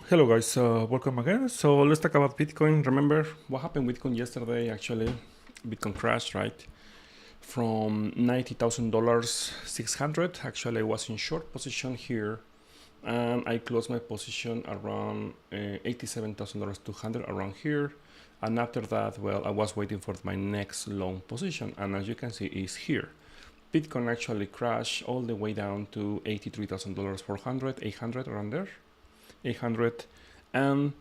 Hello guys, welcome again. So let's talk about Bitcoin. Remember what happened with Bitcoin yesterday? Actually, Bitcoin crashed, right? From $90,000, 600. Actually, I was in short position here, and I closed my position around $87,000, 200 around here. And after that, well, I was waiting for my next long position, and as you can see, is here. Bitcoin actually crashed all the way down to $83,000, 400, 800 around there. 800, and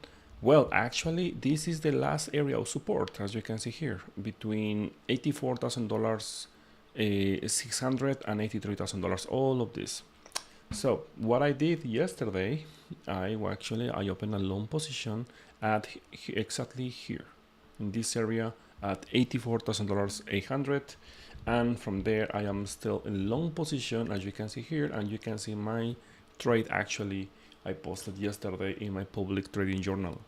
well, actually this is the last area of support, as you can see here, between $84,000, 600 and $83,000, all of this. So what I did yesterday, I opened a long position at exactly here in this area at $84,000, 800, and from there I am still in long position, as you can see here, and you can see my trade actually I posted yesterday in my public trading journal.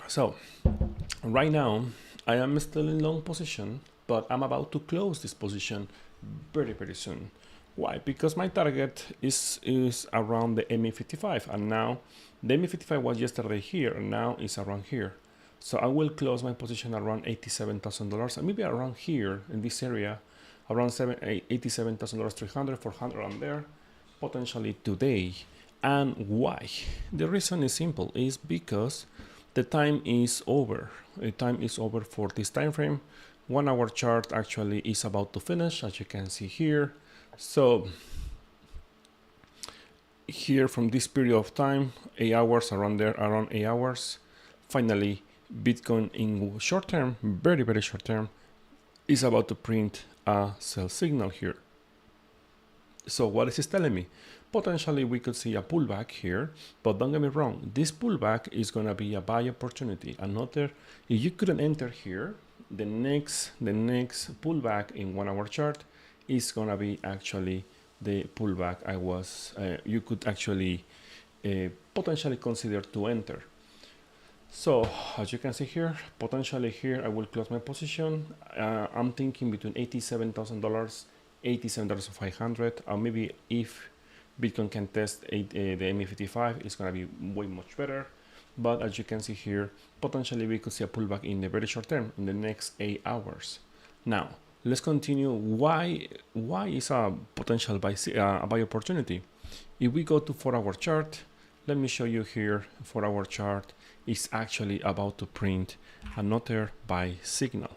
So right now I am still in long position, but I'm about to close this position very soon. Why? Because my target is around the MA55, and now the MA55 was yesterday here, and now it's around here. So I will close my position around $87,000, and maybe around here in this area, around $87,000, 300, 400 around there, potentially today. And why? The reason is simple, is because the time is over. The time is over for this time frame. 1 hour chart actually is about to finish, as you can see here. So here from this period of time, 8 hours around there, around 8 hours, finally Bitcoin in short term, very short term, is about to print a sell signal here. So what is this telling me? Potentially we could see a pullback here, but don't get me wrong, this pullback is going to be a buy opportunity. Another, if you couldn't enter here, the next pullback in 1 hour chart is going to be actually the pullback you could actually potentially consider to enter. So as you can see here, potentially here I will close my position. I'm thinking between $87,000, $87,500, or maybe if Bitcoin can test the MA55, it's going to be way much better. But as you can see here, potentially we could see a pullback in the very short term, in the next 8 hours. Now let's continue. Why is a potential buy opportunity? If we go to 4 hour chart, let me show you here. 4 hour chart is actually about to print another buy signal.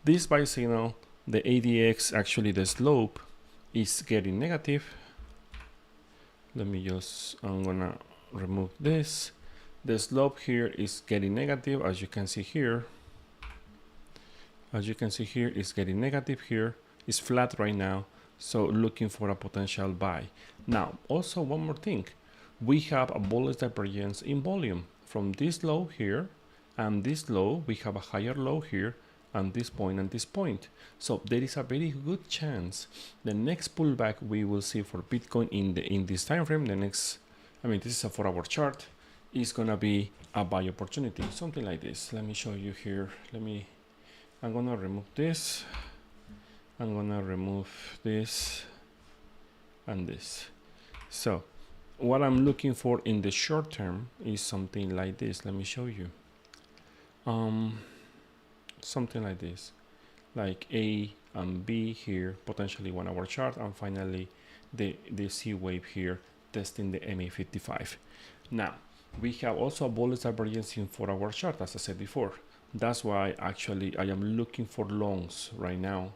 This buy signal, the ADX, actually the slope is getting negative. I'm gonna remove this. The slope here is getting negative, as you can see here. As you can see here, it's getting negative here. It's flat right now, so looking for a potential buy. Now, also one more thing. We have a bullish divergence in volume. From this low here and this low, we have a higher low here, and this point and this point. So there is a very good chance the next pullback we will see for Bitcoin in this time frame, this is a 4 hour chart, is gonna be a buy opportunity, something like this. Let me show you here. I'm gonna remove this. I'm gonna remove this and this. So what I'm looking for in the short term is something like this. Let me show you. Something like this, like A and B here, potentially 1 hour chart, and finally the C wave here testing the MA55. Now we have also a bullish divergence in 4 hour chart, as I said before. That's why actually I am looking for longs right now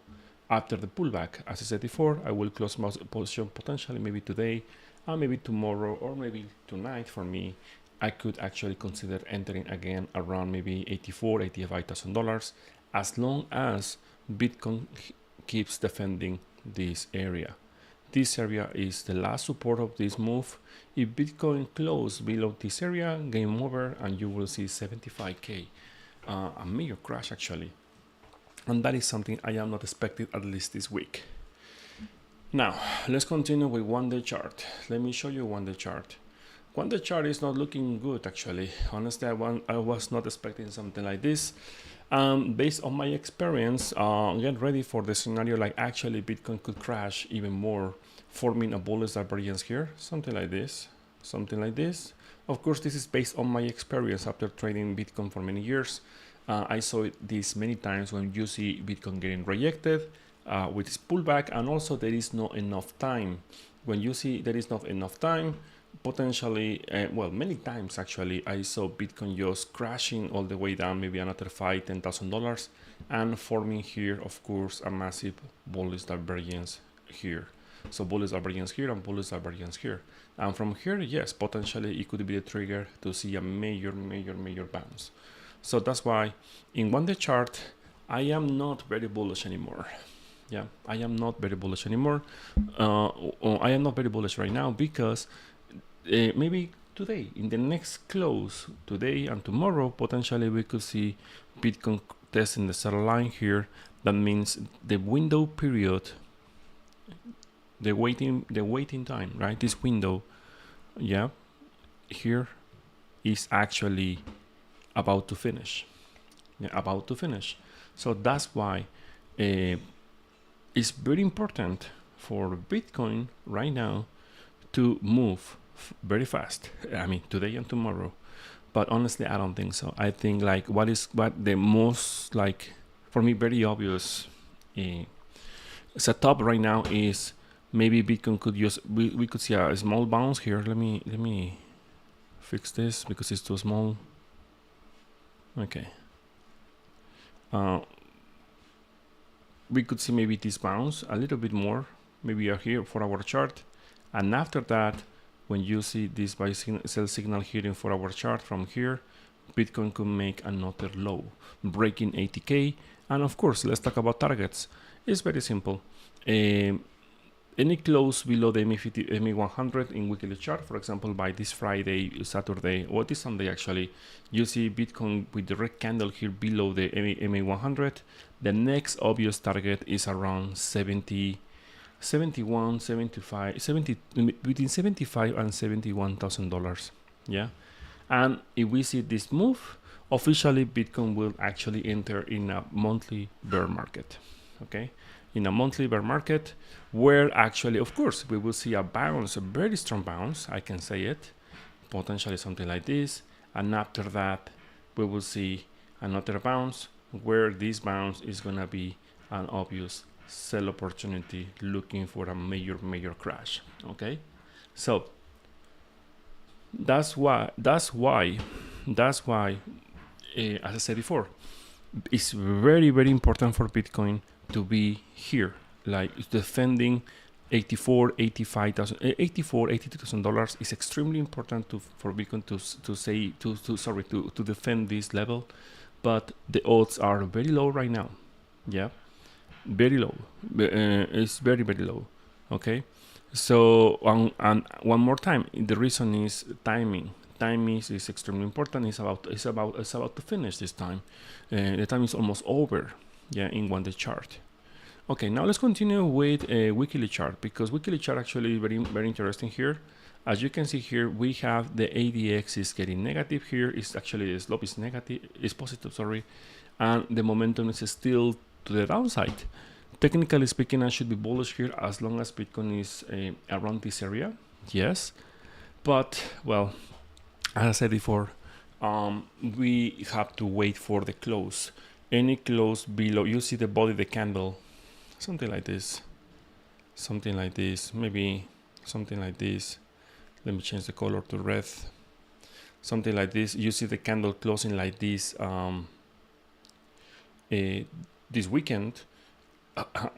after the pullback. As I said before, I will close my position potentially maybe today, and maybe tomorrow, or maybe tonight. For me, I could actually consider entering again around maybe $85,000, as long as Bitcoin keeps defending this area. This area is the last support of this move. If Bitcoin closes below this area, game over, and you will see 75K, a major crash actually. And that is something I am not expecting, at least this week. Now let's continue with 1 day chart. Let me show you 1 day chart. 1 day chart is not looking good actually. Honestly, I was not expecting something like this. Based on my experience, get ready for the scenario like actually Bitcoin could crash even more forming a bullish divergence here, something like this, something like this. Of course, this is based on my experience after trading Bitcoin for many years. I saw this many times when you see Bitcoin getting rejected with this pullback, and also there is not enough time. When you see there is not enough time, potentially, well, many times actually, I saw Bitcoin just crashing all the way down, maybe another $10,000, and forming here, of course, a massive bullish divergence here. So bullish divergence here and bullish divergence here. And from here, yes, potentially it could be the trigger to see a major bounce. So that's why in 1-day chart, I am not very bullish anymore. Yeah, I am not very bullish anymore. I am not very bullish right now because maybe today, in the next close, today and tomorrow, potentially we could see Bitcoin testing the center line here. That means the window period, the waiting time, right? This window, yeah, here is actually about to finish. Yeah, about to finish. So that's why it's very important for Bitcoin right now to move very fast. I mean, today and tomorrow. But honestly, I don't think so. I think like what the most, like, for me, very obvious setup right now is maybe Bitcoin could use, we could see a small bounce here. Let me fix this because it's too small. Okay. We could see maybe this bounce a little bit more, maybe here for our chart. And after that, when you see this buy sell signal here in 4-hour chart from here, Bitcoin could make another low, breaking 80K. And of course, let's talk about targets. It's very simple. Any close below the MA100 in weekly chart, for example, by this Friday, Saturday, or this Sunday actually, you see Bitcoin with the red candle here below the MA100. The next obvious target is around 70, 71, 75, 70, between 75 and $71,000. Yeah. And if we see this move, officially Bitcoin will actually enter in a monthly bear market. Okay. In a monthly bear market where actually, of course, we will see a bounce, a very strong bounce, I can say it, potentially something like this. And after that, we will see another bounce where this bounce is going to be an obvious sell opportunity looking for a major crash. Okay. So that's why, as I said before, it's very important for Bitcoin to be here, like defending $82,000 is extremely important for Bitcoin to defend this level, but the odds are very low right now. Yeah, very low. It's very low. Okay, so and one more time, the reason is timing. Time is extremely important. It's about to finish this time. The time is almost over. Yeah, in 1-day chart. Okay, now let's continue with a weekly chart, because weekly chart actually is very interesting here. As you can see here, we have the ADX is getting negative here. It's actually the slope is negative, is positive, sorry, and the momentum is still to the downside. Technically speaking, I should be bullish here as long as Bitcoin is around this area. Yes, but well, as I said before, we have to wait for the close. Any close below, you see the body of the candle, something like this, maybe something like this. Let me change the color to red. Something like this. You see the candle closing like this this weekend.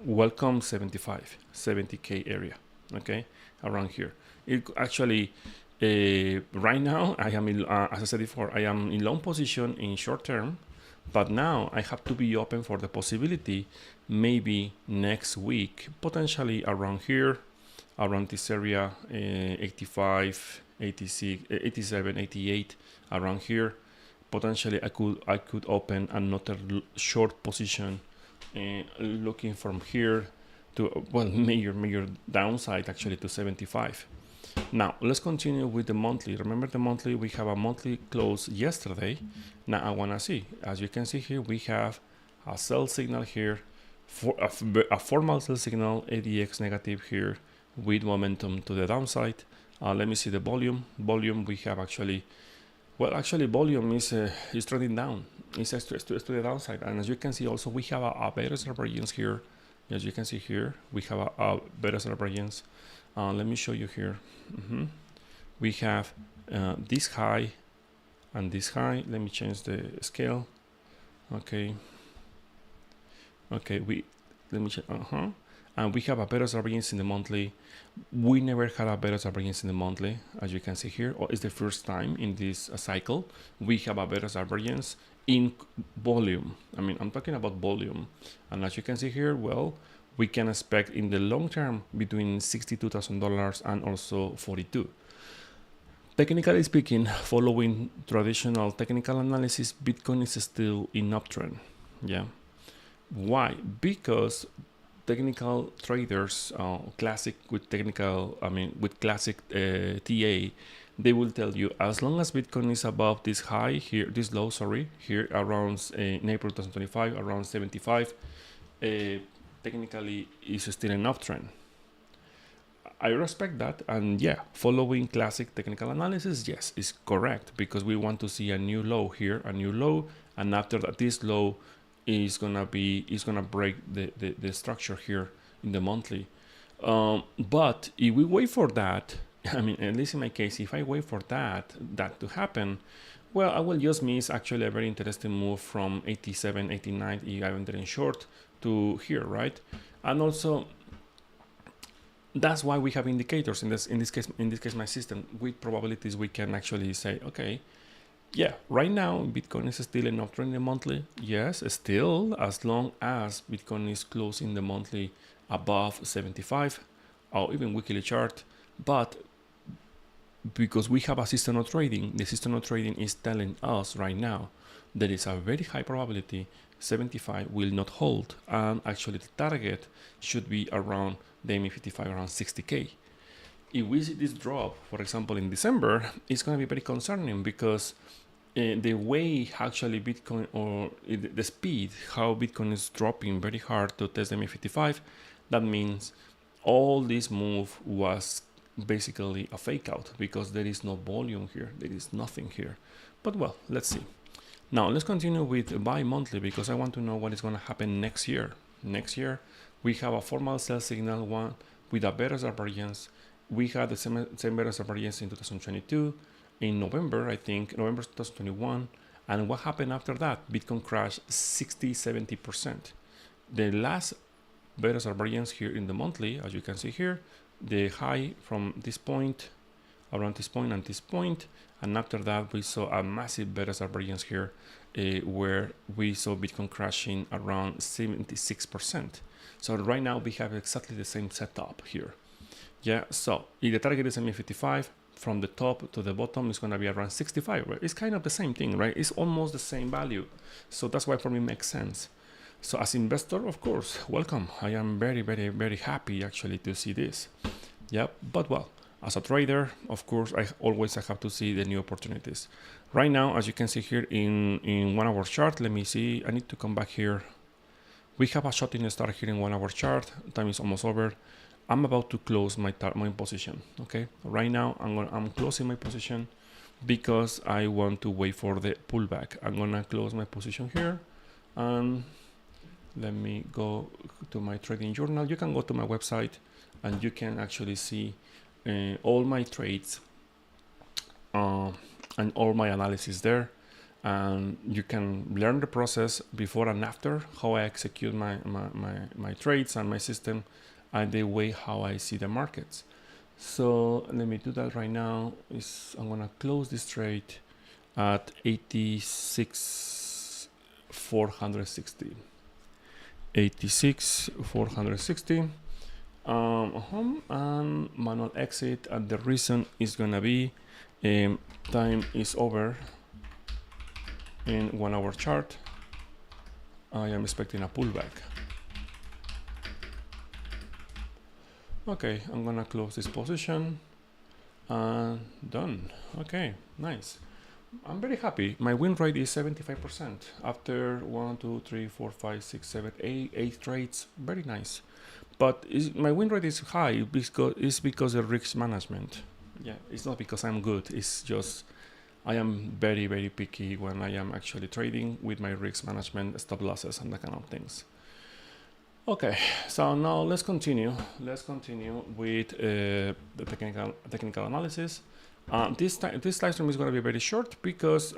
Welcome 70K area. Okay, around here. It actually right now I am in, as I said before, I am in long position in short term. But now I have to be open for the possibility, maybe next week, potentially around here, around this area, 85, 86, 87, 88, around here. Potentially I could open another short position, looking from here to, well, major downside actually to 75. Now let's continue with the monthly. Remember the monthly, we have a monthly close yesterday. Now I want to see, as you can see here, we have a sell signal here, for a formal sell signal, ADX negative here, with momentum to the downside. Let me see the volume. Volume, we have actually, well, actually volume is trending down. It's to the downside. And as you can see also, we have a better divergence here. As you can see here, we have a better divergence. Let me show you here. We have this high and this high. Let me change the scale. Okay. Okay, let me check. And we have a better divergence in the monthly. We never had a better divergence in the monthly, as you can see here. It's the first time in this cycle we have a better divergence in volume. I mean, I'm talking about volume. And as you can see here, well, we can expect in the long term between $62,000 and also 42. Technically speaking, following traditional technical analysis, Bitcoin is still in uptrend. Yeah. Why? Because technical traders, classic TA, they will tell you as long as Bitcoin is above this high here, this low, sorry, here around in April 2025, around 75, technically is still an uptrend. I respect that, and yeah, following classic technical analysis, yes, is correct, because we want to see a new low here, a new low, and after that, this low is gonna break the structure here in the monthly. But if we wait for that, I mean, at least in my case, if I wait for that to happen, well, I will just miss actually a very interesting move from 87, 89 if I went in short to here, right? And also, that's why we have indicators in this case my system with probabilities. We can actually say, okay, yeah, right now Bitcoin is still an uptrend in the monthly. Yes, still, as long as Bitcoin is closing the monthly above 75 or even weekly chart. But because we have a system of trading, the system of trading is telling us right now there is a very high probability 75 will not hold, and actually the target should be around the MA55, around 60K. If we see this drop, for example, in December, it's going to be very concerning, because the way actually Bitcoin, or the speed, how Bitcoin is dropping very hard to test the MA55, that means all this move was basically a fake out, because there is no volume here, there is nothing here. But well, let's see. Now let's continue with bi-monthly, because I want to know what is going to happen next year. Next year, we have a formal sell signal, one with a better divergence. We had the same better divergence in 2022, in November, I think, November 2021. And what happened after that? Bitcoin crashed 60-70%. The last better divergence here in the monthly, as you can see here, the high from this point, around this point and this point, and after that we saw a massive better divergence here, where we saw Bitcoin crashing around 76%. So right now we have exactly the same setup here. Yeah, so if the target is MA55, from the top to the bottom is going to be around 65, right? It's kind of the same thing, right? It's almost the same value. So that's why for me it makes sense. So as investor, of course, welcome. I am very, very, very happy actually to see this. Yeah, but well, as a trader, of course, I have to see the new opportunities. Right now, as you can see here in 1 hour chart, let me see, I need to come back here. We have a shot in the start here in 1 hour chart. Time is almost over. I'm about to close my position. Okay, right now I'm closing my position because I want to wait for the pullback. I'm gonna close my position here, and let me go to my trading journal. You can go to my website and you can actually see all my trades and all my analysis there, and you can learn the process before and after, how I execute my trades and my system, and the way how I see the markets. So let me do that right now. I'm gonna close this trade at 86,460. 86,460. And manual exit, and the reason is gonna be time is over in 1 hour chart. I am expecting a pullback. Okay, I'm gonna close this position and done. Okay, nice. I'm very happy. My win rate is 75% after 1, 2, 3, 4, 5, 6, 7, 8 trades. Very nice. But my win rate is high because of risk management. Yeah, it's not because I'm good. It's just I am very, very picky when I am actually trading with my risk management, stop losses, and that kind of things. Okay, so now let's continue. Let's continue with the technical analysis. This live stream is going to be very short because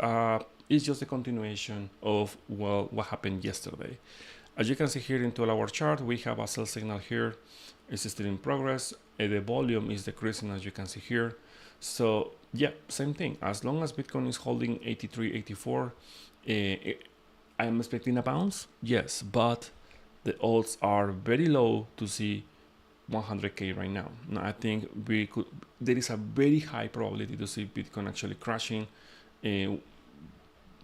it's just a continuation of what happened yesterday. As you can see here in 12-hour chart, we have a sell signal here. It's still in progress. The volume is decreasing, as you can see here. So yeah, same thing. As long as Bitcoin is holding 83, 84, I am expecting a bounce. Yes, but the odds are very low to see 100K right now. Now I think there is a very high probability to see Bitcoin actually crashing to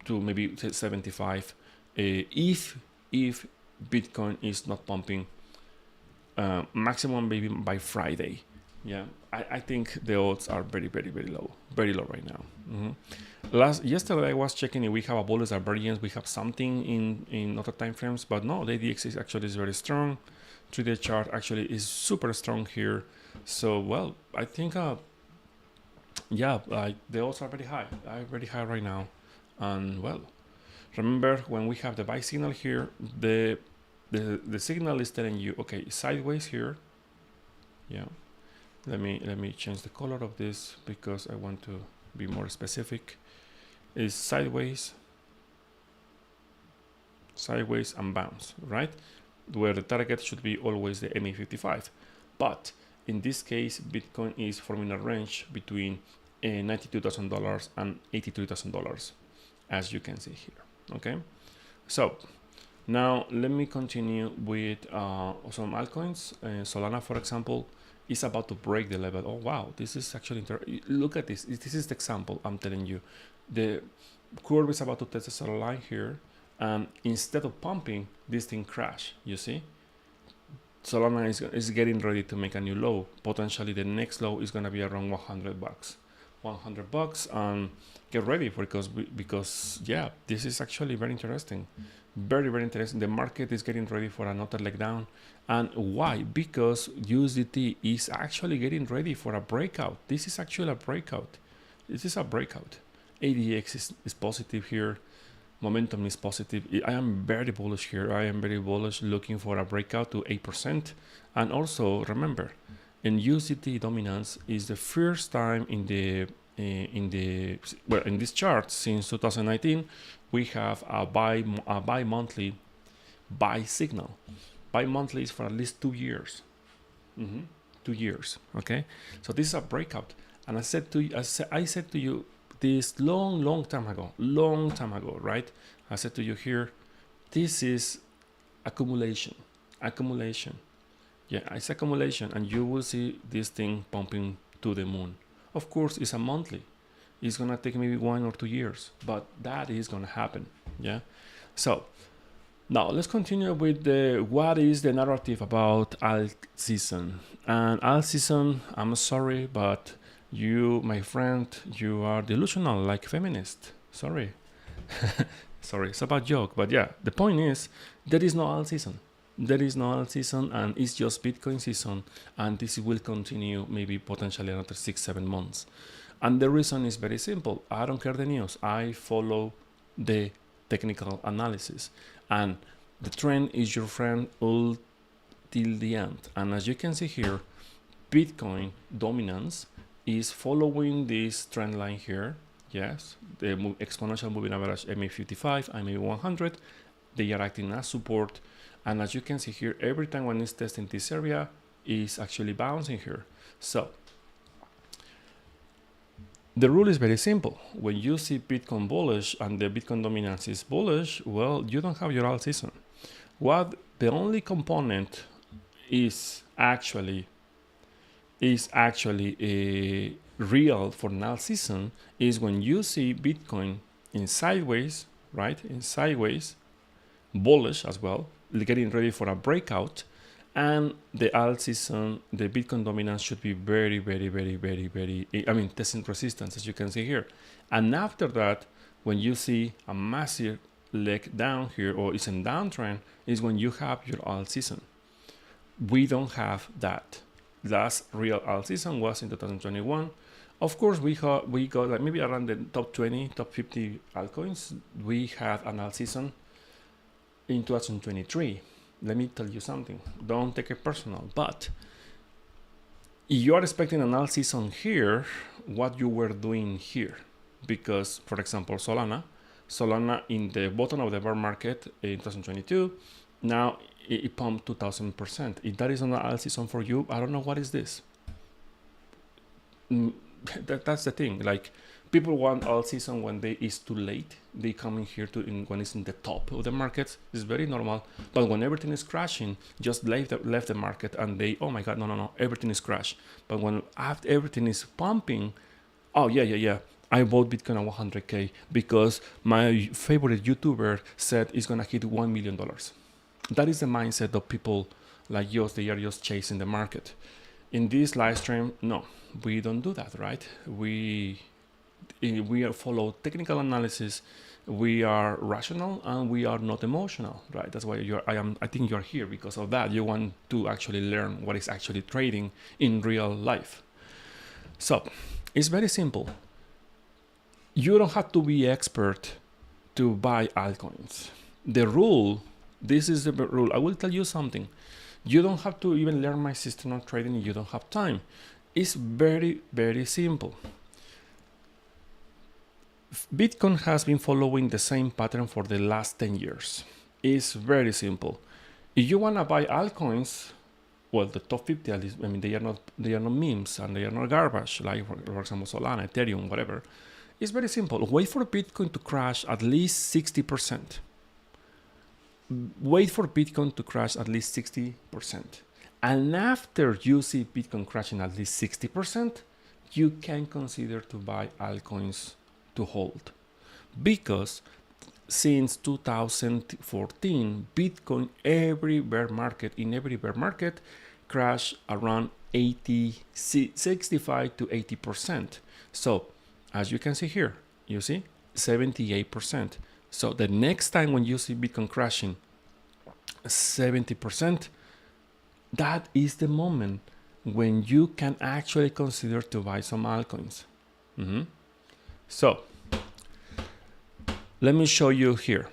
maybe 75 if Bitcoin is not pumping maximum maybe by Friday. Yeah, I think the odds are very, very, very low right now. Yesterday I was checking if we have a bullish divergence, we have something in other time frames, but no, the ADX is actually very strong. 3-day chart actually is super strong here. So well, I think the odds are very high, right now. And well, remember when we have the buy signal here, the signal is telling you, okay, sideways here. Yeah. Let me change the color of this because I want to be more specific. Is sideways and bounce, right? Where the target should be always the MA55. But in this case, Bitcoin is forming a range between $92,000 and $83,000, as you can see here. Okay, so now let me continue with some altcoins. Solana, for example, is about to break the level. Oh wow, this is actually look at this. This is the example I'm telling you. The curve is about to test the solid line here, and instead of pumping, this thing crash. You see, Solana is getting ready to make a new low. Potentially, the next low is gonna be around $100. $100, and get ready for it because yeah, this is actually very interesting. Very, very interesting. The market is getting ready for another leg down. And why? Because USDT is actually getting ready for a breakout. This is actually a breakout. This is a breakout. ADX is positive here. Momentum is positive. I am very bullish here. I am very bullish, looking for a breakout to 8%. And also remember, in USDT dominance is the first time in this chart since 2019 we have a bi-monthly buy signal. Bi-monthly is for at least 2 years. 2 years. Okay, so this is a breakout. And I said to you this long time ago, right? I said to you here, this is accumulation. Yeah, it's accumulation, and you will see this thing pumping to the moon. Of course, it's a monthly. It's gonna take maybe 1 or 2 years, but that is gonna happen. Yeah. So now let's continue with what is the narrative about alt season. And alt season, I'm sorry, but you, my friend, you are delusional like feminist. Sorry. Sorry, it's about joke, but yeah, the point is there is no alt season. There is no alt season, and it's just Bitcoin season, and this will continue maybe potentially another 6-7 months. And the reason is very simple. I don't care the news. I follow the technical analysis, and the trend is your friend all till the end. And as you can see here, Bitcoin dominance is following this trend line here. Yes, the exponential moving average MA55 and MA100, they are acting as support. And as you can see here, every time when it's testing this area, is actually bouncing here. So the rule is very simple. When you see Bitcoin bullish and the Bitcoin dominance is bullish, well, you don't have your alt season. What the only component is actually a real for an alt season is when you see Bitcoin in sideways, right? In sideways, bullish as well, getting ready for a breakout, and the alt season, the Bitcoin dominance should be very, very, very, very, very, I mean, testing resistance, as you can see here. And after that, when you see a massive leg down here, or it's in downtrend, is when you have your alt season. We don't have that. Last real alt season was in 2021. Of course, we got like maybe around the top 20, top 50 altcoins. We had an alt season in 2023. Let me tell you something. Don't take it personal, but you are expecting an alt season here, what you were doing here. Because, for example, Solana in the bottom of the bear market in 2022, now it pumped 2000%. If that is not an alt season for you, I don't know what is this. That's the thing. Like, people want alt season when it's too late. They come in here when it's in the top of the market. It's very normal. But when everything is crashing, just left the market and they, oh my God, no, everything is crashed. But when after everything is pumping, oh yeah. I bought Bitcoin at 100K because my favorite YouTuber said it's gonna hit $1 million. That is the mindset of people like yours. They are just chasing the market. In this live stream, no, we don't do that, right? We follow technical analysis. We are rational and we are not emotional, right? That's why I think you're here because of that. You want to actually learn what is actually trading in real life. So it's very simple. You don't have to be expert to buy altcoins. The rule, this is the rule. I will tell you something. You don't have to even learn my system of trading if you don't have time. It's very, very simple. Bitcoin has been following the same pattern for the last 10 years. It's very simple. If you want to buy altcoins, well, the top 50 at least, I mean, they are not memes and they are not garbage, like for example, Solana, Ethereum, whatever. It's very simple. Wait for Bitcoin to crash at least 60%. Wait for Bitcoin to crash at least 60%. And after you see Bitcoin crashing at least 60%, you can consider to buy altcoins to hold. Because since 2014, Bitcoin, every bear market crashed around 65 to 80%. So as you can see here, you see 78%. So the next time when you see Bitcoin crashing 70%, that is the moment when you can actually consider to buy some altcoins. So let me show you here.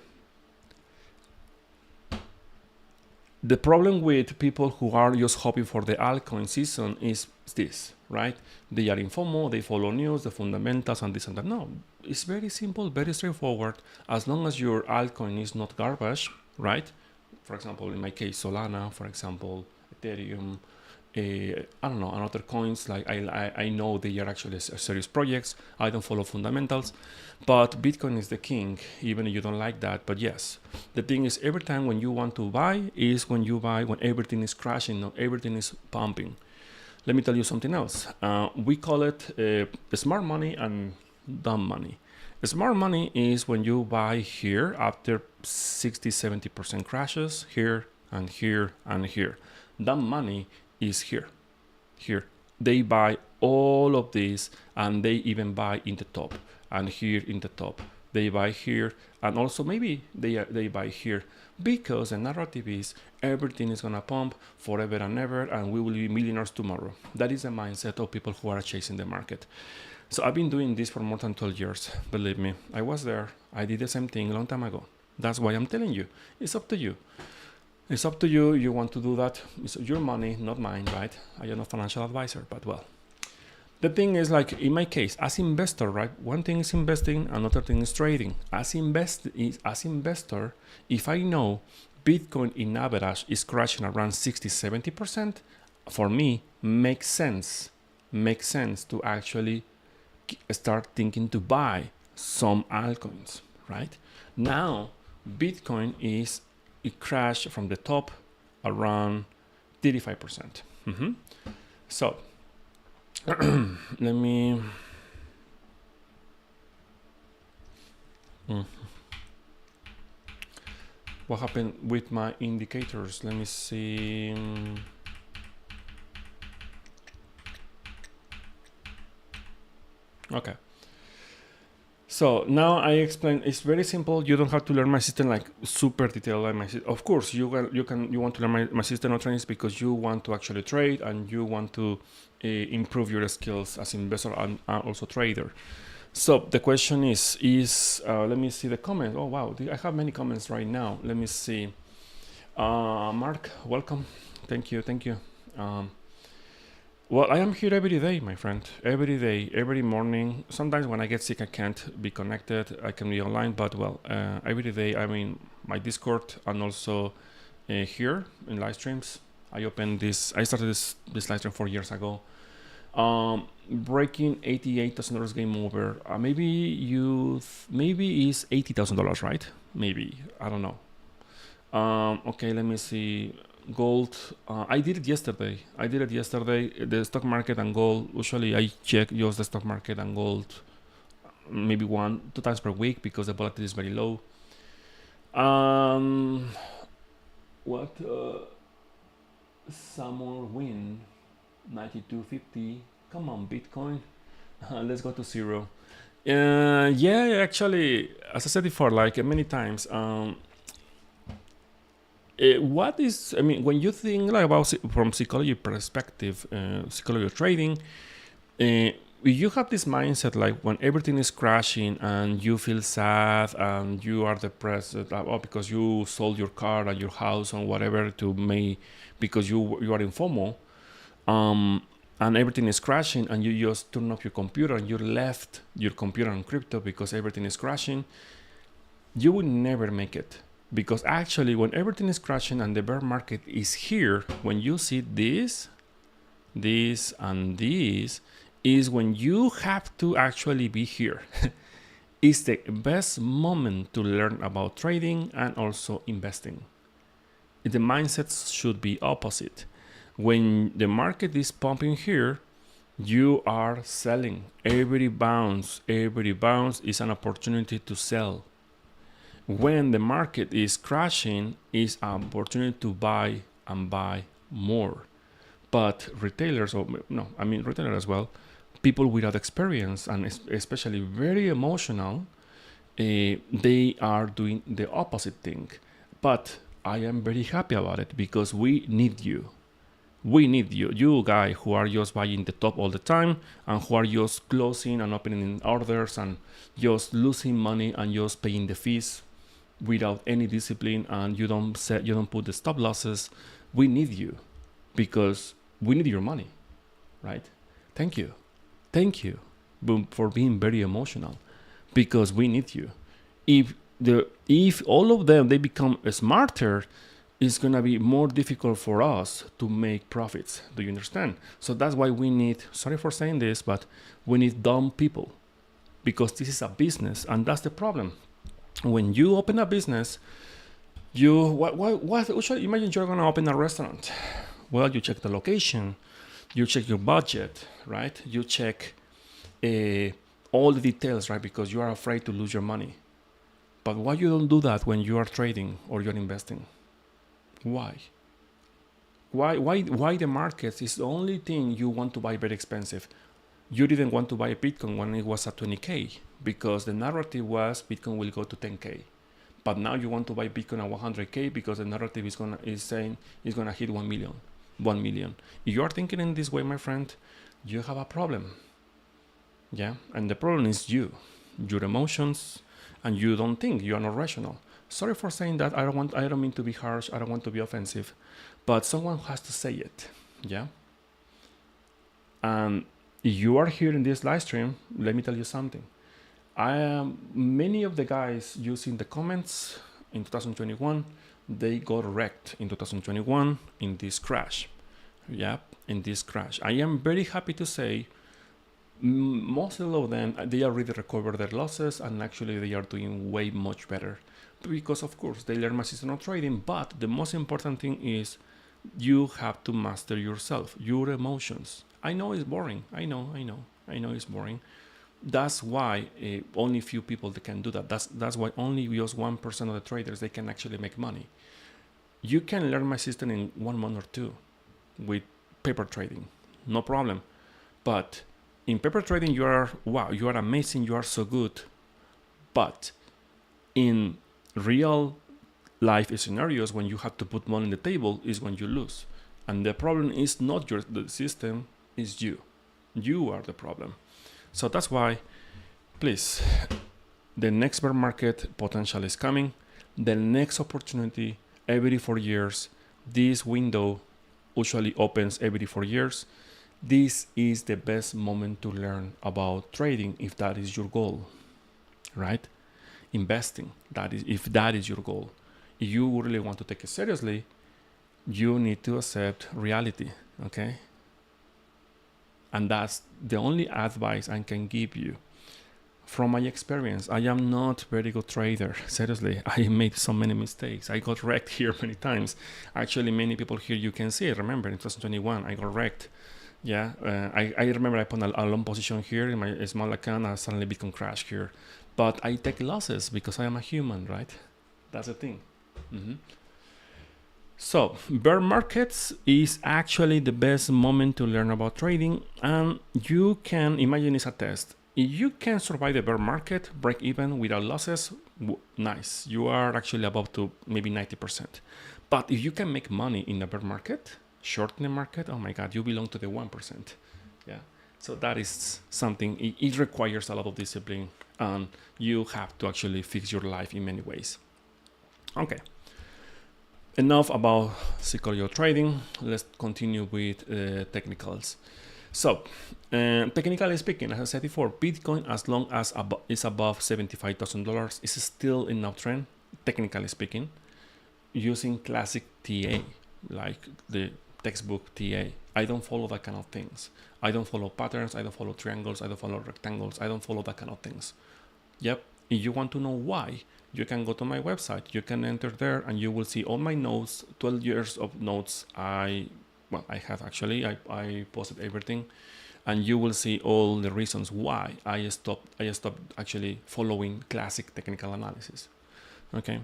The problem with people who are just hoping for the altcoin season is this, right? They are in FOMO, they follow news, the fundamentals, and this and that. No, it's very simple, very straightforward. As long as your altcoin is not garbage, right? For example, in my case, Solana, for example, Ethereum, I don't know, and other coins, like I know they are actually serious projects. I don't follow fundamentals, but Bitcoin is the king, even if you don't like that. But yes, the thing is, every time when you want to buy is when you buy when everything is crashing, or everything is pumping. Let me tell you something else. We call it smart money and dumb money. Smart money is when you buy here after 60-70% crashes, here and here and here. Dumb money is here. They buy all of this, and they even buy in the top, and here in the top. They buy here, and also maybe they buy here, because the narrative is everything is gonna pump forever and ever, and we will be millionaires tomorrow. That is the mindset of people who are chasing the market. So I've been doing this for more than 12 years. Believe me, I was there. I did the same thing a long time ago. That's why I'm telling you. It's up to you. It's up to you. You want to do that. It's your money, not mine, right? I am not a financial advisor, but well. The thing is, like in my case, as investor, right? One thing is investing, another thing is trading. As investor, if I know Bitcoin in average is crashing around 60-70%, for me, makes sense to actually start thinking to buy some altcoins, right? Now, Bitcoin it crashed from the top around 35%. So let me what happened with my indicators? Let me see. Okay, So now I explain. It's very simple. You don't have to learn my system like super detailed. Like my of course you want to learn my system of trainings because you want to actually trade and you want to improve your skills as investor and also trader. So the question is let me see the comment. Oh wow, I have many comments right now. Let me see. Mark, welcome. Thank you, thank you. Well, I am here every day, my friend. Every day, every morning. Sometimes when I get sick, I can't be connected. I can be online, but well, every day I'm in my Discord and also here in live streams. I opened this. I started this live stream 4 years ago. Breaking $88,000 game over. Maybe is $80,000, right? Maybe, I don't know. Okay, let me see. Gold. I did it yesterday. The stock market and gold. Usually, I check just the stock market and gold maybe 1-2 times per week because the volatility is very low. What? Summer win 92.50. Come on, Bitcoin. Let's go to zero. Yeah, actually, as I said before, like many times, what is, I mean, when you think like about from psychology perspective, psychology of trading, you have this mindset like when everything is crashing and you feel sad and you are depressed because you sold your car and your house and whatever to make because you are in FOMO, and everything is crashing and you just turn off your computer and you left your computer on crypto because everything is crashing, you will never make it. Because actually, when everything is crashing and the bear market is here, when you see this, and this, is when you have to actually be here. It's the best moment to learn about trading and also investing. The mindsets should be opposite. When the market is pumping here, you are selling. Every bounce is an opportunity to sell. When the market is crashing, is an opportunity to buy and buy more. But retailers, retailer as well, people without experience and especially very emotional, they are doing the opposite thing. But I am very happy about it because we need you. We need you. You guys who are just buying the top all the time and who are just closing and opening orders and just losing money and just paying the fees without any discipline, and you don't put the stop losses. We need you because we need your money, right? Thank you for being very emotional because we need you. If all of them they become smarter, it's gonna be more difficult for us to make profits. Do you understand? So that's why we need, sorry for saying this, but we need dumb people because this is a business, and that's the problem. When you open a business, imagine you're gonna open a restaurant. Well, you check the location, you check your budget, right? You check all the details, right? Because you are afraid to lose your money. But why you don't do that when you are trading or you're investing? Why? Why the markets is the only thing you want to buy very expensive? You didn't want to buy a Bitcoin when it was at 20K because the narrative was Bitcoin will go to 10K. But now you want to buy Bitcoin at 100K because the narrative is saying it's gonna hit 1 million. 1 million. If you are thinking in this way, my friend, you have a problem. Yeah, and the problem is your emotions, and you don't think, you are not rational. Sorry for saying that. I don't mean to be harsh. I don't want to be offensive, but someone has to say it. Yeah. And you are here in this live stream. Let me tell you something. Many of the guys using the comments in 2021, they got wrecked in 2021 in this crash. Yeah, in this crash. I am very happy to say most of them, they already recovered their losses, and actually they are doing way much better because of course they learn my system of trading. But the most important thing is you have to master yourself, your emotions. I know it's boring. I know it's boring. That's why only few people that can do that. That's why only just 1% of the traders they can actually make money. You can learn my system in 1 month or 2 with paper trading, no problem. But in paper trading, you are amazing. You are so good. But in real life scenarios, when you have to put money on the table, is when you lose. And the problem is not the system, is you. You are the problem. So that's why, please, the next bear market potential is coming. The next opportunity every 4 years. This window usually opens every 4 years. This is the best moment to learn about trading if that is your goal, right? Investing, if that is your goal. If you really want to take it seriously, you need to accept reality, okay? And that's the only advice I can give you. From my experience, I am not a very good trader. Seriously, I made so many mistakes. I got wrecked here many times. Actually, many people here, you can see it. Remember, in 2021, I got wrecked. Yeah, I remember I put a long position here in my small account and suddenly Bitcoin crashed here. But I take losses because I am a human, right? That's the thing. So, bear markets is actually the best moment to learn about trading, and you can imagine it's a test. If you can survive the bear market, break even without losses, nice. You are actually above to maybe 90%. But if you can make money in the bear market, short in the market, oh my God, you belong to the 1%. Yeah. So that is something, it requires a lot of discipline, and you have to actually fix your life in many ways. Okay. Enough about psychology of trading. Let's continue with technicals. So, technically speaking, as I said before, Bitcoin, as long as is above $75,000, is still in uptrend, technically speaking, using classic TA, like the textbook TA. I don't follow that kind of things. I don't follow patterns. I don't follow triangles. I don't follow rectangles. I don't follow that kind of things. Yep. If you want to know why, you can go to my website. You can enter there and you will see all my notes, 12 years of notes. I have actually, I posted everything, and you will see all the reasons why I stopped actually following classic technical analysis. Okay.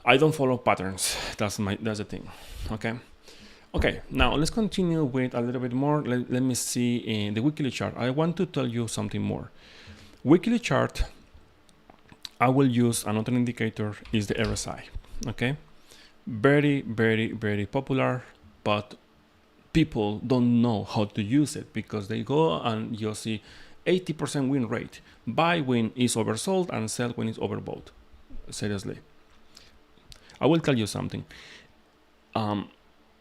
I don't follow patterns. That's the thing. Okay. Okay, now let's continue with a little bit more. Let me see in the weekly chart. I want to tell you something more. Weekly chart, I will use another indicator, is the RSI. Okay, very, very, very popular, but people don't know how to use it because they go and you'll see 80% win rate. Buy when is oversold and sell when it's overbought. Seriously, I will tell you something.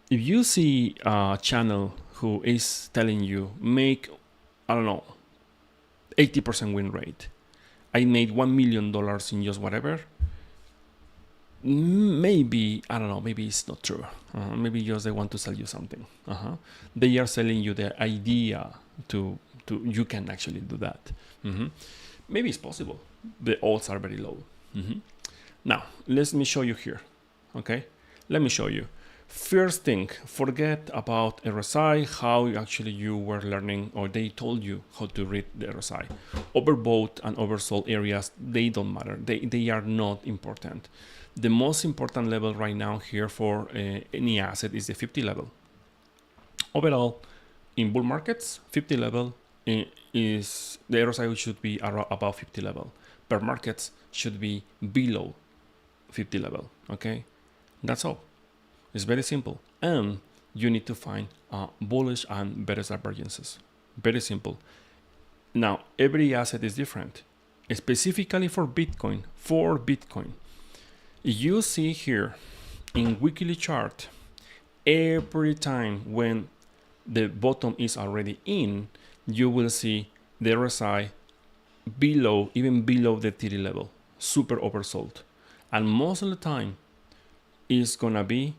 If you see a channel who is telling you make, I don't know, 80% win rate, I made $1 million in just whatever, maybe, I don't know, maybe it's not true. Maybe just they want to sell you something. They are selling you the idea to you can actually do that. Maybe it's possible. The odds are very low. Now, let me show you here. Okay, let me show you. First thing, forget about RSI, how you were learning, or they told you how to read the RSI. Overbought and oversold areas, they don't matter. They are not important. The most important level right now here for any asset is the 50 level. Overall, in bull markets, 50 level is the RSI should be above 50 level. Bear markets should be below 50 level. Okay, that's all. It's very simple, and you need to find bullish and bearish divergences. Very simple. Now, every asset is different. Specifically for Bitcoin, you see here in weekly chart, every time when the bottom is already in, you will see the RSI below, even below the 30 level, super oversold. And most of the time, it's gonna be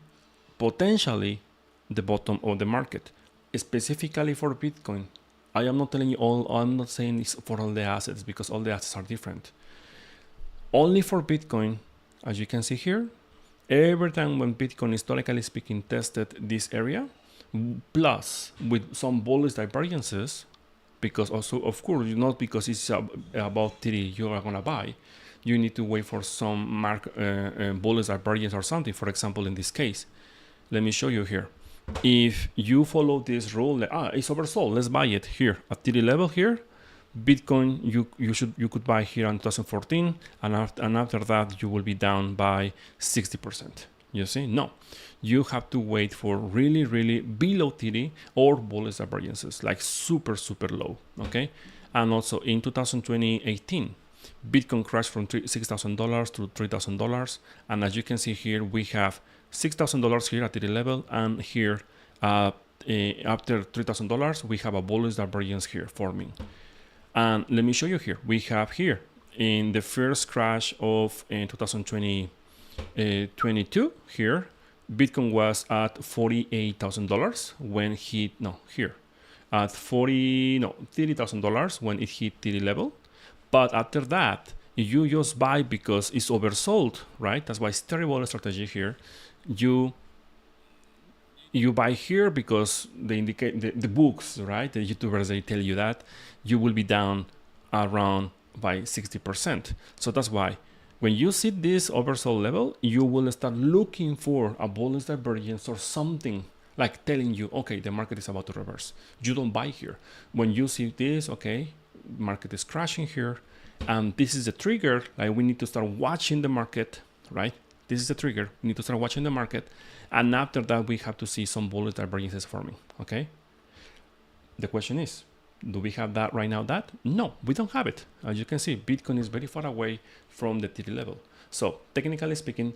potentially the bottom of the market. Specifically for Bitcoin, I am not telling you all, I'm not saying this for all the assets because all the assets are different. Only for Bitcoin, as you can see here, every time when Bitcoin historically speaking tested this area, plus with some bullish divergences, because also, of course, not because it's about 30 you are gonna buy, you need to wait for some bullish divergence or something. For example, in this case, let me show you here. If you follow this rule, it's oversold, let's buy it here at 30 level here, Bitcoin, you could buy here in 2014, and after that you will be down by 60%. You see, no, you have to wait for really below TD or bullish divergences, like super low. Okay, and also in 2018, Bitcoin crashed from $6,000 to $3,000, and as you can see here, we have $6,000 here at TD level, and here after $3,000, we have a bullish divergence here forming. And let me show you here. We have here in the first crash of 2022 here, Bitcoin was at $48,000 when hit, no, here, at $30,000 when it hit TD level. But after that, if you just buy because it's oversold, right? That's why it's terrible strategy here. You buy here because they indicate the books, right? The YouTubers, they tell you that you will be down around by 60%. So that's why when you see this oversold level, you will start looking for a bullish divergence or something like telling you, okay, the market is about to reverse. You don't buy here. When you see this, okay, market is crashing here, and this is the trigger, like we need to start watching the market, right? This is the trigger. We need to start watching the market. And after that, we have to see some bullish divergences forming, okay? The question is, do we have that right now? No, we don't have it. As you can see, Bitcoin is very far away from the TD level. So technically speaking,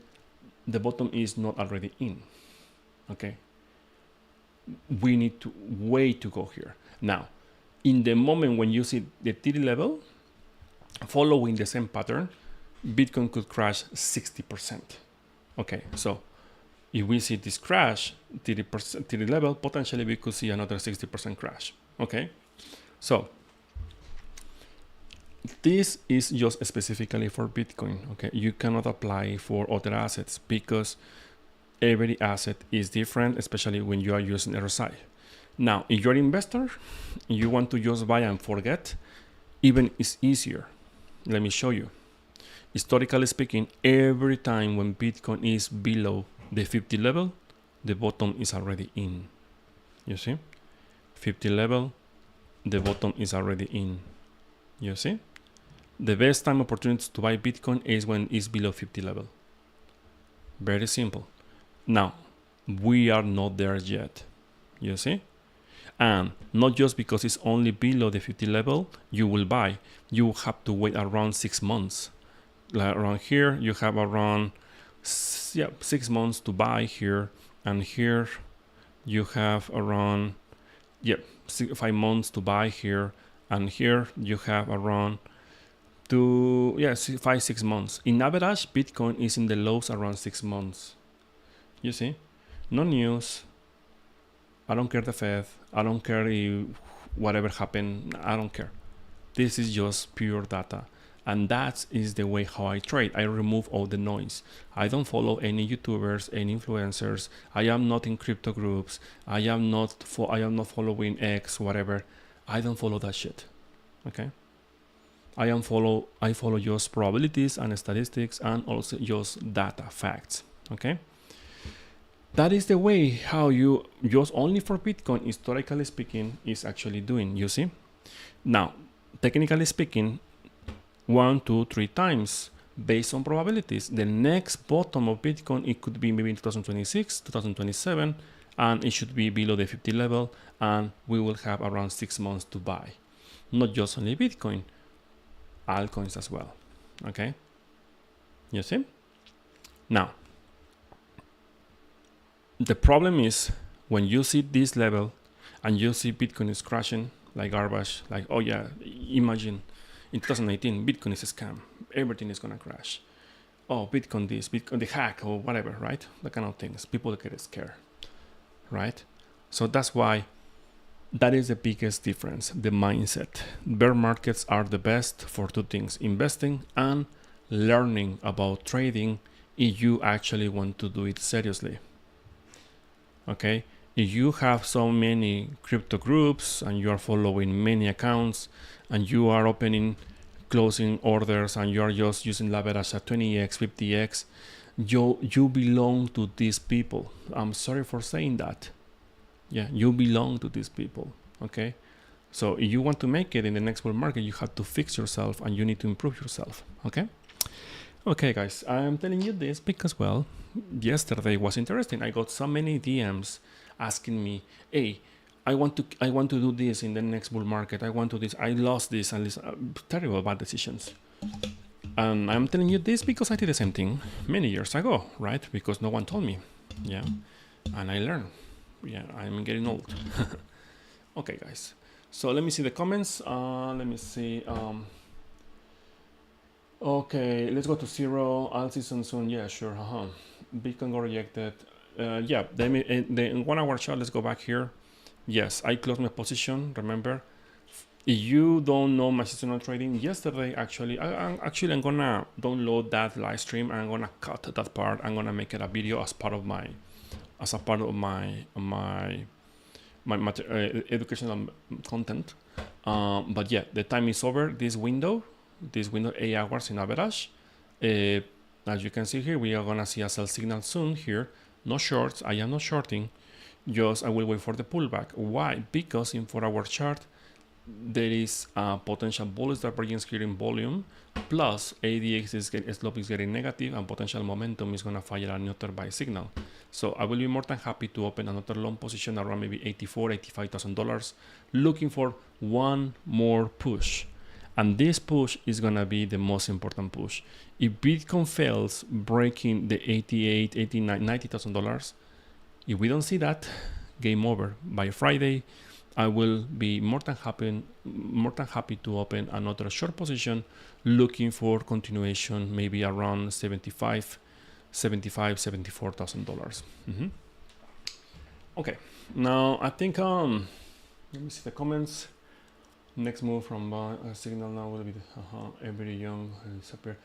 the bottom is not already in, okay? We need to wait to go here. Now, in the moment when you see the TD level, following the same pattern, Bitcoin could crash 60%. Okay, so if we see this crash, TD level, potentially we could see another 60% crash. Okay, so this is just specifically for Bitcoin. Okay, you cannot apply for other assets because every asset is different, especially when you are using RSI. Now, if you're an investor, you want to just buy and forget, even it's easier. Let me show you. Historically speaking, every time when Bitcoin is below the 50 level, the bottom is already in. You see? 50 level, the bottom is already in. You see? The best time opportunities to buy Bitcoin is when it's below 50 level. Very simple. Now, we are not there yet. You see? And not just because it's only below the 50 level, you will buy. You have to wait around 6 months. Like around here, you have around 6 months to buy here. And here, you have around 5 months to buy here. And here, you have around 5-6 months. In average, Bitcoin is in the lows around 6 months. You see? No news. I don't care the Fed. I don't care if whatever happened. I don't care. This is just pure data. And that is the way how I trade. I remove all the noise. I don't follow any YouTubers, any influencers. I am not in crypto groups. I am not following X, whatever. I don't follow that shit. Okay? I follow just probabilities and statistics and also just data, facts. Okay? That is the way how you just only for Bitcoin, historically speaking, is actually doing, you see? Now, technically speaking, 1, 2, 3 times based on probabilities. The next bottom of Bitcoin, it could be maybe in 2026, 2027, and it should be below the 50 level, and we will have around 6 months to buy. Not just only Bitcoin, altcoins as well. Okay? You see? Now, the problem is when you see this level and you see Bitcoin is crashing like garbage, like, oh yeah, imagine in 2018, Bitcoin is a scam. Everything is going to crash. Oh, Bitcoin this, Bitcoin the hack or whatever, right? That kind of things. People get scared, right? So that's why that is the biggest difference, the mindset. Bear markets are the best for two things, investing and learning about trading if you actually want to do it seriously. Okay, if you have so many crypto groups and you are following many accounts and you are opening, closing orders and you are just using leverage at 20x, 50x, you belong to these people. I'm sorry for saying that. Yeah, you belong to these people. Okay, So if you want to make it in the next bull market, you have to fix yourself and you need to improve yourself. Okay. Okay, guys, I'm telling you this because, well, yesterday was interesting. I got so many DMs asking me, "Hey, I want to do this in the next bull market. I want to this. I lost this and this terrible bad decisions." And I'm telling you this because I did the same thing many years ago, right? Because no one told me, yeah, and I learned. Yeah, I'm getting old. Okay, guys. So let me see the comments. Let me see. Okay, let's go to zero. All season soon. Yeah, sure. Bitcoin got rejected. Yeah, in 1 hour chart, let's go back here. Yes, I closed my position. Remember, if you don't know my seasonal trading, yesterday actually, I'm gonna download that live stream and I'm gonna cut that part. I'm gonna make it a video as part of my educational content. But yeah, the time is over. This window 8 hours in average. As you can see here, we are gonna see a sell signal soon here. No shorts. I am not shorting. Just I will wait for the pullback. Why? Because in 4 hour chart there is a potential bullish divergence here in volume, plus ADX slope is getting negative and potential momentum is gonna fire another buy signal. So I will be more than happy to open another long position around maybe $85,000, looking for one more push. And this push is gonna be the most important push. If Bitcoin fails breaking the $88,000, $89,000, $90,000, if we don't see that, game over. By Friday, I will be more than happy to open another short position, looking for continuation, maybe around $74,000. Okay, now I think let me see the comments. Next move from signal now will be every young disappear.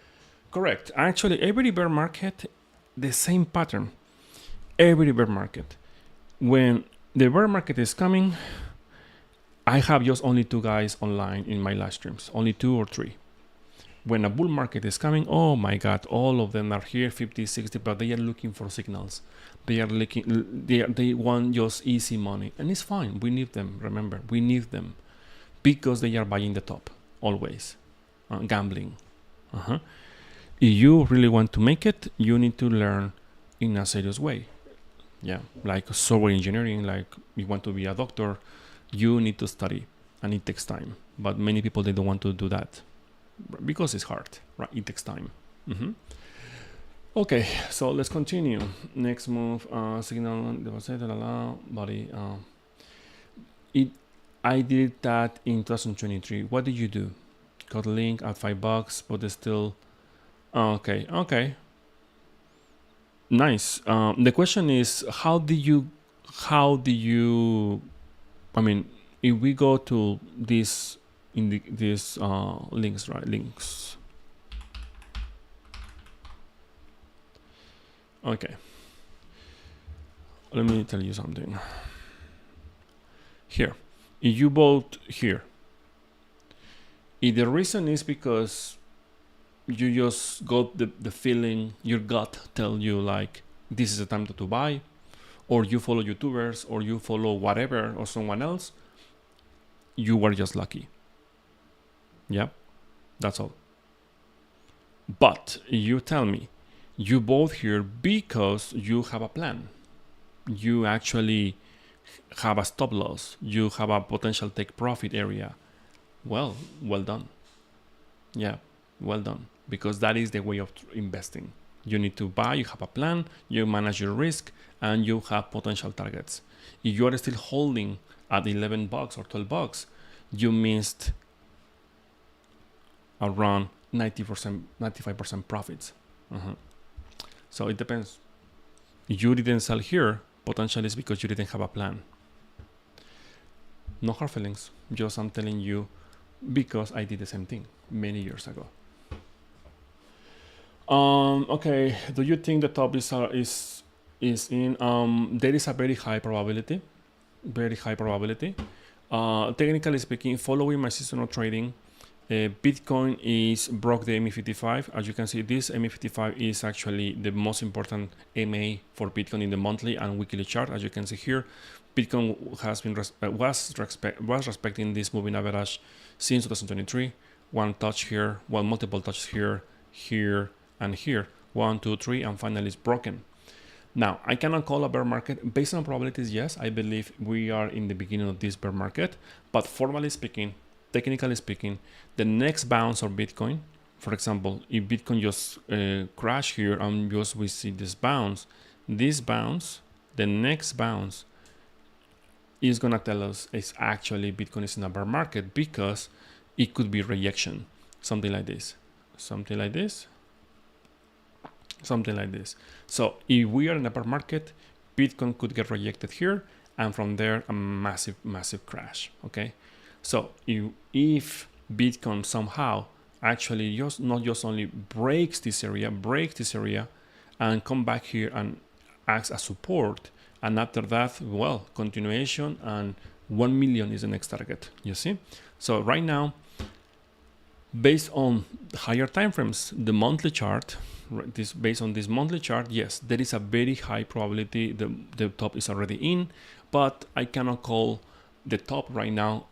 Correct. Actually, every bear market, the same pattern. Every bear market, when the bear market is coming, I have just only 2 guys online in my live streams, only 2 or 3. When a bull market is coming, oh my God, all of them are here, 50, 60, but they are looking for signals. They are looking, they want just easy money, and it's fine. We need them. Remember, we need them because they are buying the top always, gambling. If you really want to make it, you need to learn in a serious way. Yeah, like software engineering, like you want to be a doctor, you need to study and it takes time. But many people, they don't want to do that because it's hard, right? It takes time. Okay, so let's continue. Next move, signal, body. I did that in 2023. What did you do? Got a link at $5, but it's still, okay. Nice. The question is, how do you, I mean, if we go to this, these links, right? Links. Okay. Let me tell you something. Here, if you bought here, if the reason is because you just got the feeling, your gut tell you like this is the time to buy, or you follow YouTubers, or you follow whatever, or someone else, you were just lucky. Yeah, that's all. But you tell me, you bought here because you have a plan. You actually have a stop loss. You have a potential take profit area. Well done. Yeah, well done. Because that is the way of investing. You need to buy, you have a plan, you manage your risk, and you have potential targets. If you are still holding at $11 or $12, you missed around 90%, 95% profits. So it depends. If you didn't sell here, potentially it's because you didn't have a plan. No hard feelings. Just I'm telling you because I did the same thing many years ago. Okay. Do you think the top is in? There is a very high probability. Very high probability. Technically speaking, following my seasonal trading, Bitcoin is broke the MA55. As you can see, this MA55 is actually the most important MA for Bitcoin in the monthly and weekly chart. As you can see here, Bitcoin has been was respecting this moving average since 2023. One touch here, multiple touches here, here, and here. 1, 2, 3, and finally it's broken. Now, I cannot call a bear market. Based on probabilities, yes, I believe we are in the beginning of this bear market. But formally speaking, technically speaking, the next bounce of Bitcoin, for example, if Bitcoin just crash here and just we see this bounce, the next bounce is gonna tell us it's actually Bitcoin is in a bear market, because it could be rejection, something like this, something like this, something like this. So if we are in a bear market, Bitcoin could get rejected here, and from there a massive crash. Okay, so if Bitcoin somehow actually not just only breaks this area, and come back here and acts as support, and after that, well, continuation, and 1 million is the next target. You see, so right now, based on higher time frames, the monthly chart, based on this monthly chart, yes, there is a very high probability the top is already in, but I cannot call the top right now,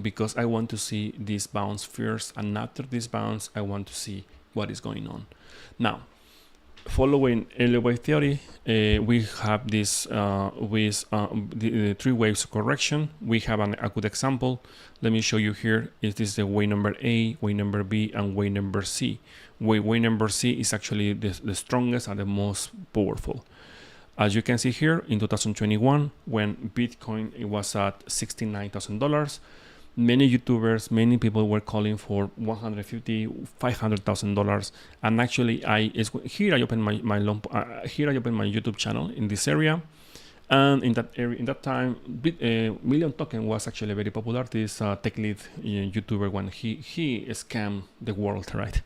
because I want to see this bounce first, and after this bounce, I want to see what is going on. Now, following Elevate theory, we have this with the 3 waves of correction. We have a good example. Let me show you here. This is the wave number A, wave number B, and wave number C. Wave number C is actually the strongest and the most powerful. As you can see here, in 2021, when Bitcoin was at $69,000, many YouTubers, many people were calling for $150,000, $500,000, and actually, I opened my YouTube channel in this area, and in that time, Million Token was actually very popular. This tech lead YouTuber, when he scammed the world, right?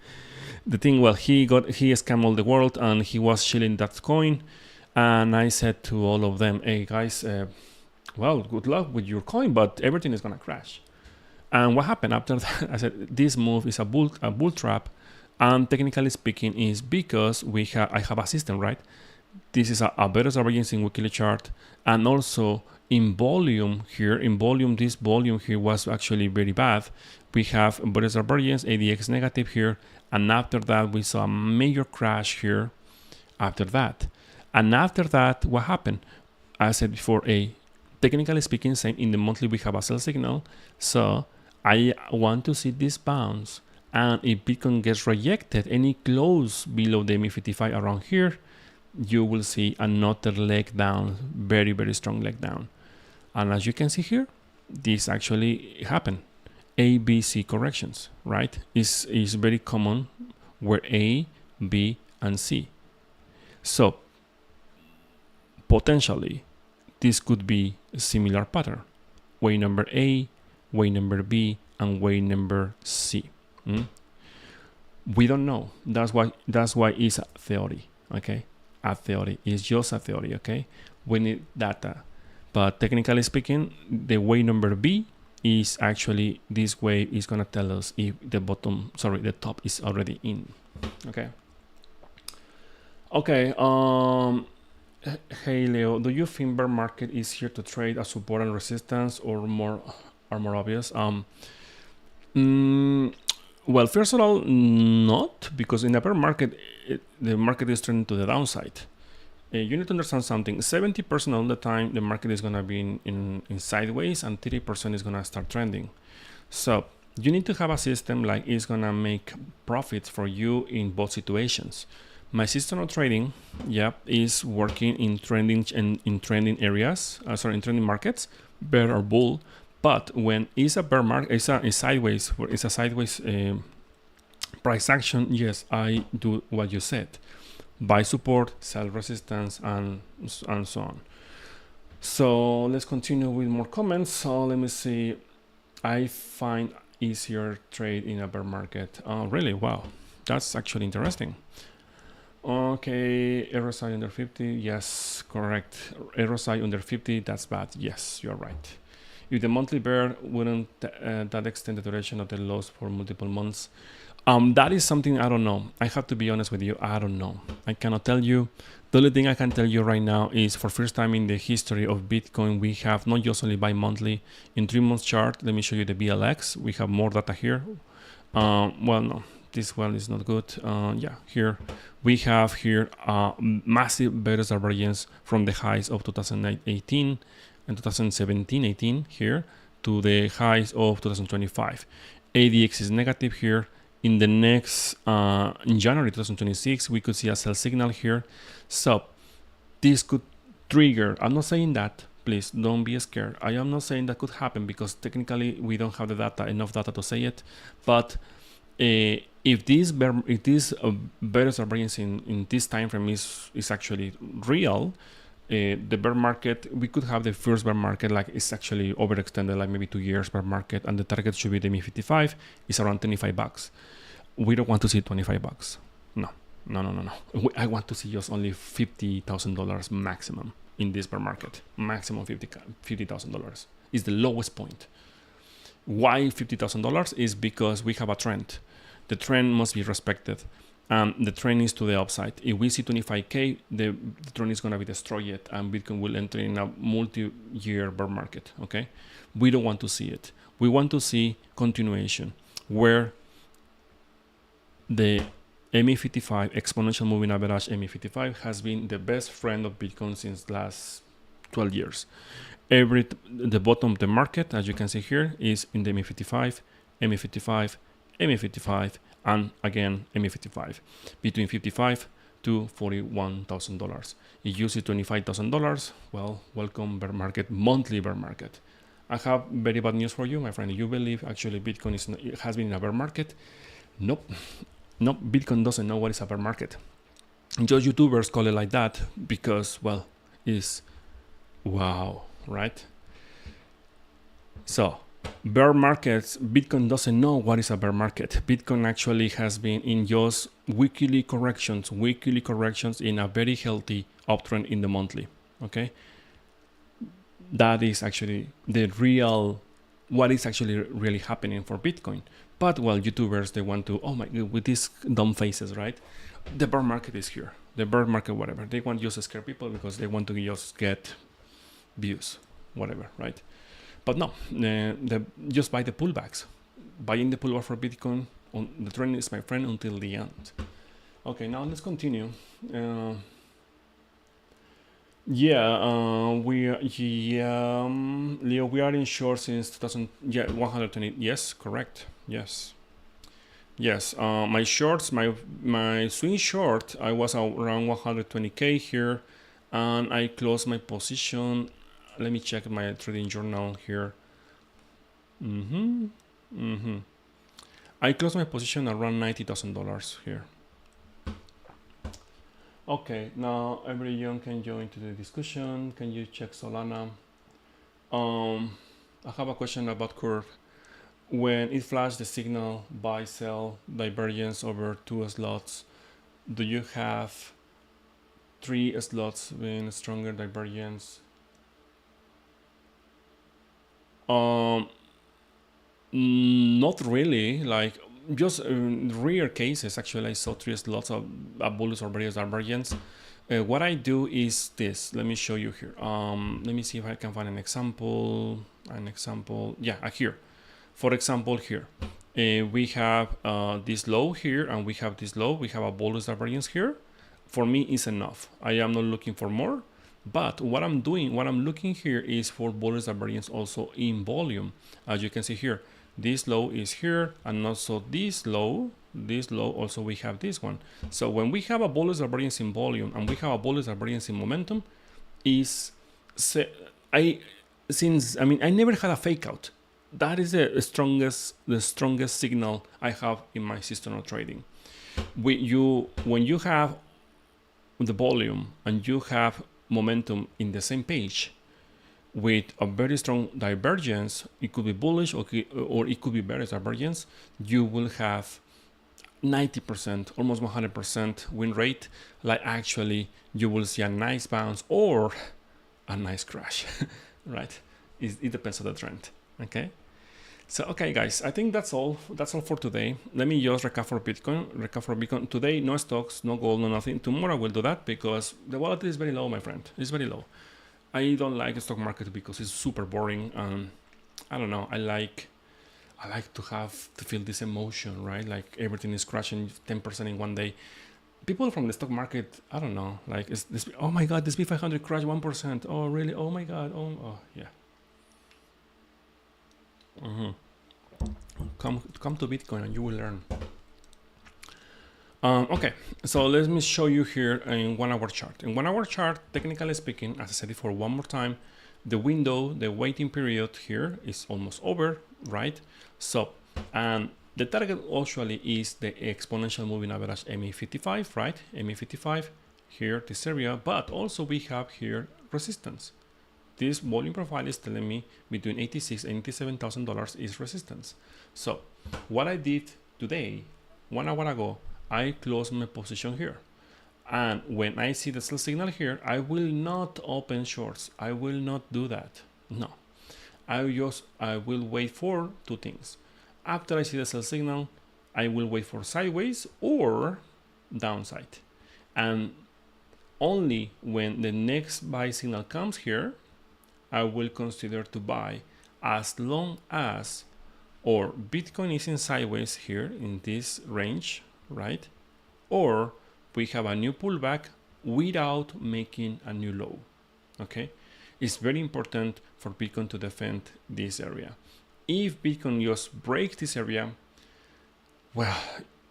The thing, well, he scammed all the world, and he was shilling that coin. And I said to all of them, hey guys, well, good luck with your coin, but everything is gonna crash. And what happened after that? I said, this move is a bull trap, and technically speaking, is because I have a system, right? This is a better divergence in weekly chart, and also in volume here. This volume here was actually very bad. We have better divergence, ADX negative here, and after that we saw a major crash here. After that. And after that, what happened? I said before, technically speaking, same in the monthly, we have a sell signal. So I want to see this bounce. And if Bitcoin gets rejected, any close below the MA55 around here, you will see another leg down, very, very strong leg down. And as you can see here, this actually happened. A, B, C corrections, right? Is very common, where A, B, and C. So potentially, this could be a similar pattern. Wave number A, wave number B, and wave number C. We don't know. That's why it's a theory. Okay, a theory. It's just a theory. Okay, we need data. But technically speaking, the wave number B is actually, this wave is gonna tell us if the top is already in. Okay. Okay. Hey Leo, do you think bear market is here to trade as support and resistance, or more obvious? Well, first of all, not, because in a bear market, the market is trending to the downside. You need to understand something. 70% of the time, the market is gonna be in sideways, and 30% is gonna start trending. So you need to have a system like it's gonna make profits for you in both situations. My system of trading, is working in trending areas. In trending markets, bear or bull. But when it's a bear market, it's a sideways price action. Yes, I do what you said: buy support, sell resistance, and so on. So let's continue with more comments. So let me see. I find easier trade in a bear market. Oh, really? Wow, that's actually interesting. Okay, RSI under 50, yes, correct. RSI under 50, that's bad. Yes, you're right. If the monthly bear wouldn't that extend the duration of the loss for multiple months, that is something I don't know. I have to be honest with you. I don't know. I cannot tell you. The only thing I can tell you right now is for first time in the history of Bitcoin, we have not just only bi-monthly. In 3 months chart, let me show you the BLX. We have more data here. Well, no, this one is not good. Yeah, here we have here massive bearish divergence from the highs of 2018 and 2017-18 here to the highs of 2025. ADX is negative here. In the next, in January 2026, we could see a sell signal here. So this could trigger, I'm not saying that, please don't be scared. I am not saying that could happen because technically we don't have the data, enough data to say it. But if this bearish variance in this time frame is actually real, the bear market, we could have the first bear market like it's actually overextended, like maybe 2 years bear market, and the target should be the ME55 is around $25. We don't want to see $25. No. I want to see just only $50,000 maximum in this bear market. Maximum $50,000 is the lowest point. Why $50,000 is because we have a trend. The trend must be respected. The trend is to the upside. If we see 25K, the trend is going to be destroyed and Bitcoin will enter in a multi-year bear market. Okay, we don't want to see it. We want to see continuation where the ME55 exponential moving average ME55 has been the best friend of Bitcoin since last 12 years. The bottom of the market, as you can see here, is in the ME55, ME55, ME55, and again ME55, between $55,000 to $41,000. If you see $25,000, well, welcome bear market, monthly bear market. I have very bad news for you, my friend. You believe actually Bitcoin has been in a bear market? Nope. Bitcoin doesn't know what is a bear market. Just YouTubers call it like that because, well, it's wow, right? So bear markets, Bitcoin doesn't know what is a bear market. Bitcoin actually has been in just weekly corrections in a very healthy uptrend in the monthly. Okay, that is actually the real, what is actually really happening for Bitcoin. But well, YouTubers, they want to, oh my god, with these dumb faces, right? The bear market is here. The bear market, whatever. They want just to scare people because they want to just get views, whatever, right? But no, just buy the pullbacks. Buying the pullback for Bitcoin, the trend is my friend until the end. Okay, now let's continue. Leo, we are in short since 2000. Yeah, 120. Yes, correct. Yes. My shorts, my swing short, I was around 120K here, and I closed my position. Let me check my trading journal here. I closed my position around $90,000 here. Okay, now everyone can join to the discussion. Can you check Solana? I have a question about curve. When it flashed the signal buy sell divergence over 2 slots, do you have 3 slots with stronger divergence? Not really. Like just rare cases. Actually, I saw 3 slots of bullish or bearish divergence. What I do is this. Let me show you here. Let me see if I can find an example. Yeah, here. For example, here we have this low here, and we have this low. We have a bullish divergence here. For me, is enough. I am not looking for more. But what I'm looking here is for bullish divergence also in volume. As you can see here, this low is here, and also this low, also we have this one. So when we have a bullish divergence in volume and we have a bullish divergence in momentum, I never had a fake out. That is the strongest signal I have in my system of trading. When you have the volume and you have momentum in the same page with a very strong divergence, it could be bullish or it could be bearish divergence, you will have 90%, almost 100% win rate. Like actually you will see a nice bounce or a nice crash, right? it depends on the trend. Okay. So, okay, guys, I think that's all. That's all for today. Let me just recap for Bitcoin. Today, no stocks, no gold, no nothing. Tomorrow I will do that because the volatility is very low, my friend. It's very low. I don't like the stock market because it's super boring. I don't know. I like to feel this emotion, right? Like everything is crashing 10% in one day. People from the stock market, I don't know. Like, oh my God, this B500 crashed 1%. Oh, really? Oh my God. Oh yeah. Come to Bitcoin and you will learn. Okay, so let me show you here in 1 hour chart. In 1 hour chart, technically speaking, as I said before one more time, the window, the waiting period here is almost over, right? So, the target actually is the exponential moving average MA55, right? MA55 here, this area, but also we have here resistance. This volume profile is telling me between $86,000 and $87,000 is resistance. So what I did today, 1 hour ago, I closed my position here. And when I see the sell signal here, I will not open shorts. I will not do that. No. I will wait for two things. After I see the sell signal, I will wait for sideways or downside. And only when the next buy signal comes here, I will consider to buy, as long as or Bitcoin is in sideways here in this range, right? Or we have a new pullback without making a new low. Okay, it's very important for Bitcoin to defend this area. If Bitcoin just breaks this area, well,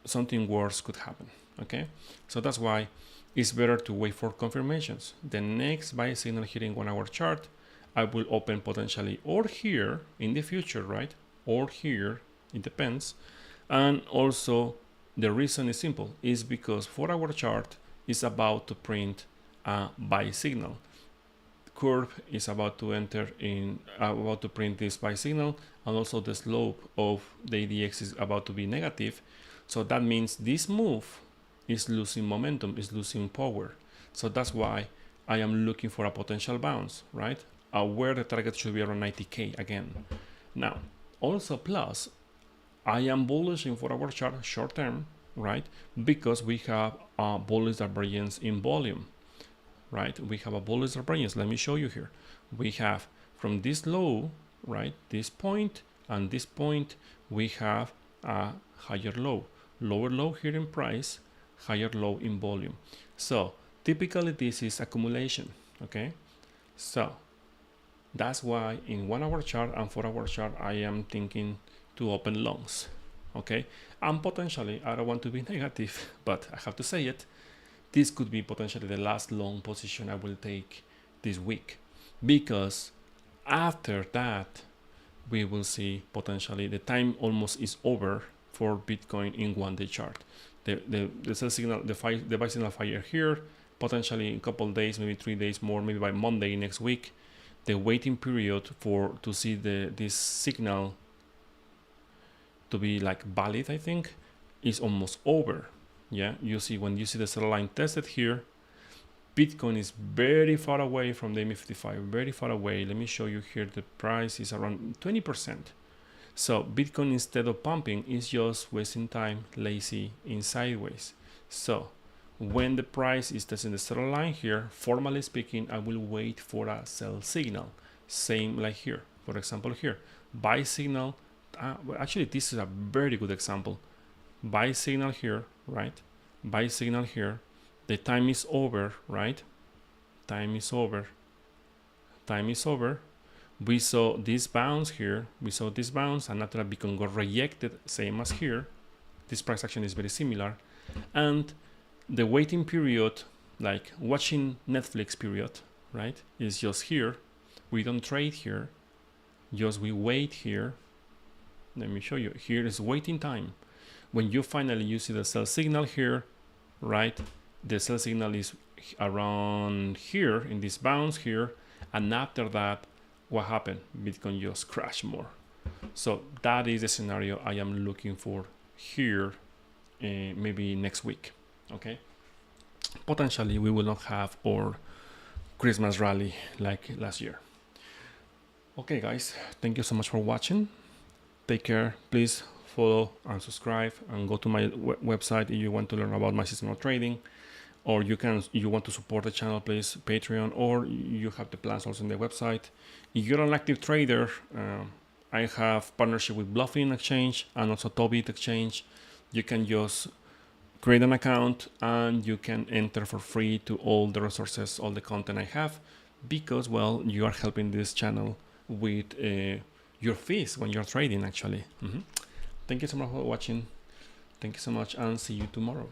something worse could happen. Okay, so that's why it's better to wait for confirmations. The next buy signal here in 1 hour chart, I will open potentially or here in the future, right? Or here, it depends. And also the reason is simple, is because 4 hour chart is about to print a buy signal. Curve is about to print this buy signal, and also the slope of the ADX is about to be negative. So that means this move is losing momentum, is losing power. So that's why I am looking for a potential bounce, right? Where the target should be around 90K again. Now, also plus, I am bullish in 4 hour chart short term, right? Because we have a bullish divergence in volume, right? We have a bullish divergence. Let me show you here. We have from this low, right? This point and this point, we have a higher low, lower low here in price, higher low in volume. So typically this is accumulation, okay? So that's why in 1 hour chart and 4 hour chart, I am thinking to open longs, okay? And potentially, I don't want to be negative, but I have to say it, this could be potentially the last long position I will take this week, because after that, we will see potentially the time almost is over for Bitcoin in 1 day chart. The sell signal, the buy signal fire here, potentially in a couple of days, maybe 3 days more, maybe by Monday next week. The waiting period to see this signal to be like valid, I think, is almost over. Yeah, you see when you see the sell line tested here, Bitcoin is very far away from the MA55, very far away. Let me show you here. The price is around 20%. So Bitcoin, instead of pumping, is just wasting time, lazy, in sideways. So when the price is testing the sell line here, formally speaking, I will wait for a sell signal. Same like here. For example, here, buy signal. Well, actually, this is a very good example. Buy signal here, right? Buy signal here. The time is over, right? Time is over. Time is over. We saw this bounce here. We saw this bounce, and after that Bitcoin got rejected, same as here. This price action is very similar. And the waiting period, like watching Netflix period, right, is just here. We don't trade here. Just we wait here. Let me show you. Here is waiting time. When you finally see the sell signal here, right? The sell signal is around here in this bounce here, and after that, what happened? Bitcoin just crashed more. So that is the scenario I am looking for here, maybe next week. Okay. Potentially, we will not have our Christmas rally like last year. Okay guys, thank you so much for watching. Take care. Please follow and subscribe and go to my website if you want to learn about my system of trading, or you want to support the channel, please Patreon, or you have the plans also in the website. If you're an active trader, I have partnership with Bluffing Exchange and also Tobit Exchange. You can just create an account and you can enter for free to all the resources, all the content I have, because, well, you are helping this channel with your fees when you're trading actually. Thank you so much for watching. Thank you so much and see you tomorrow.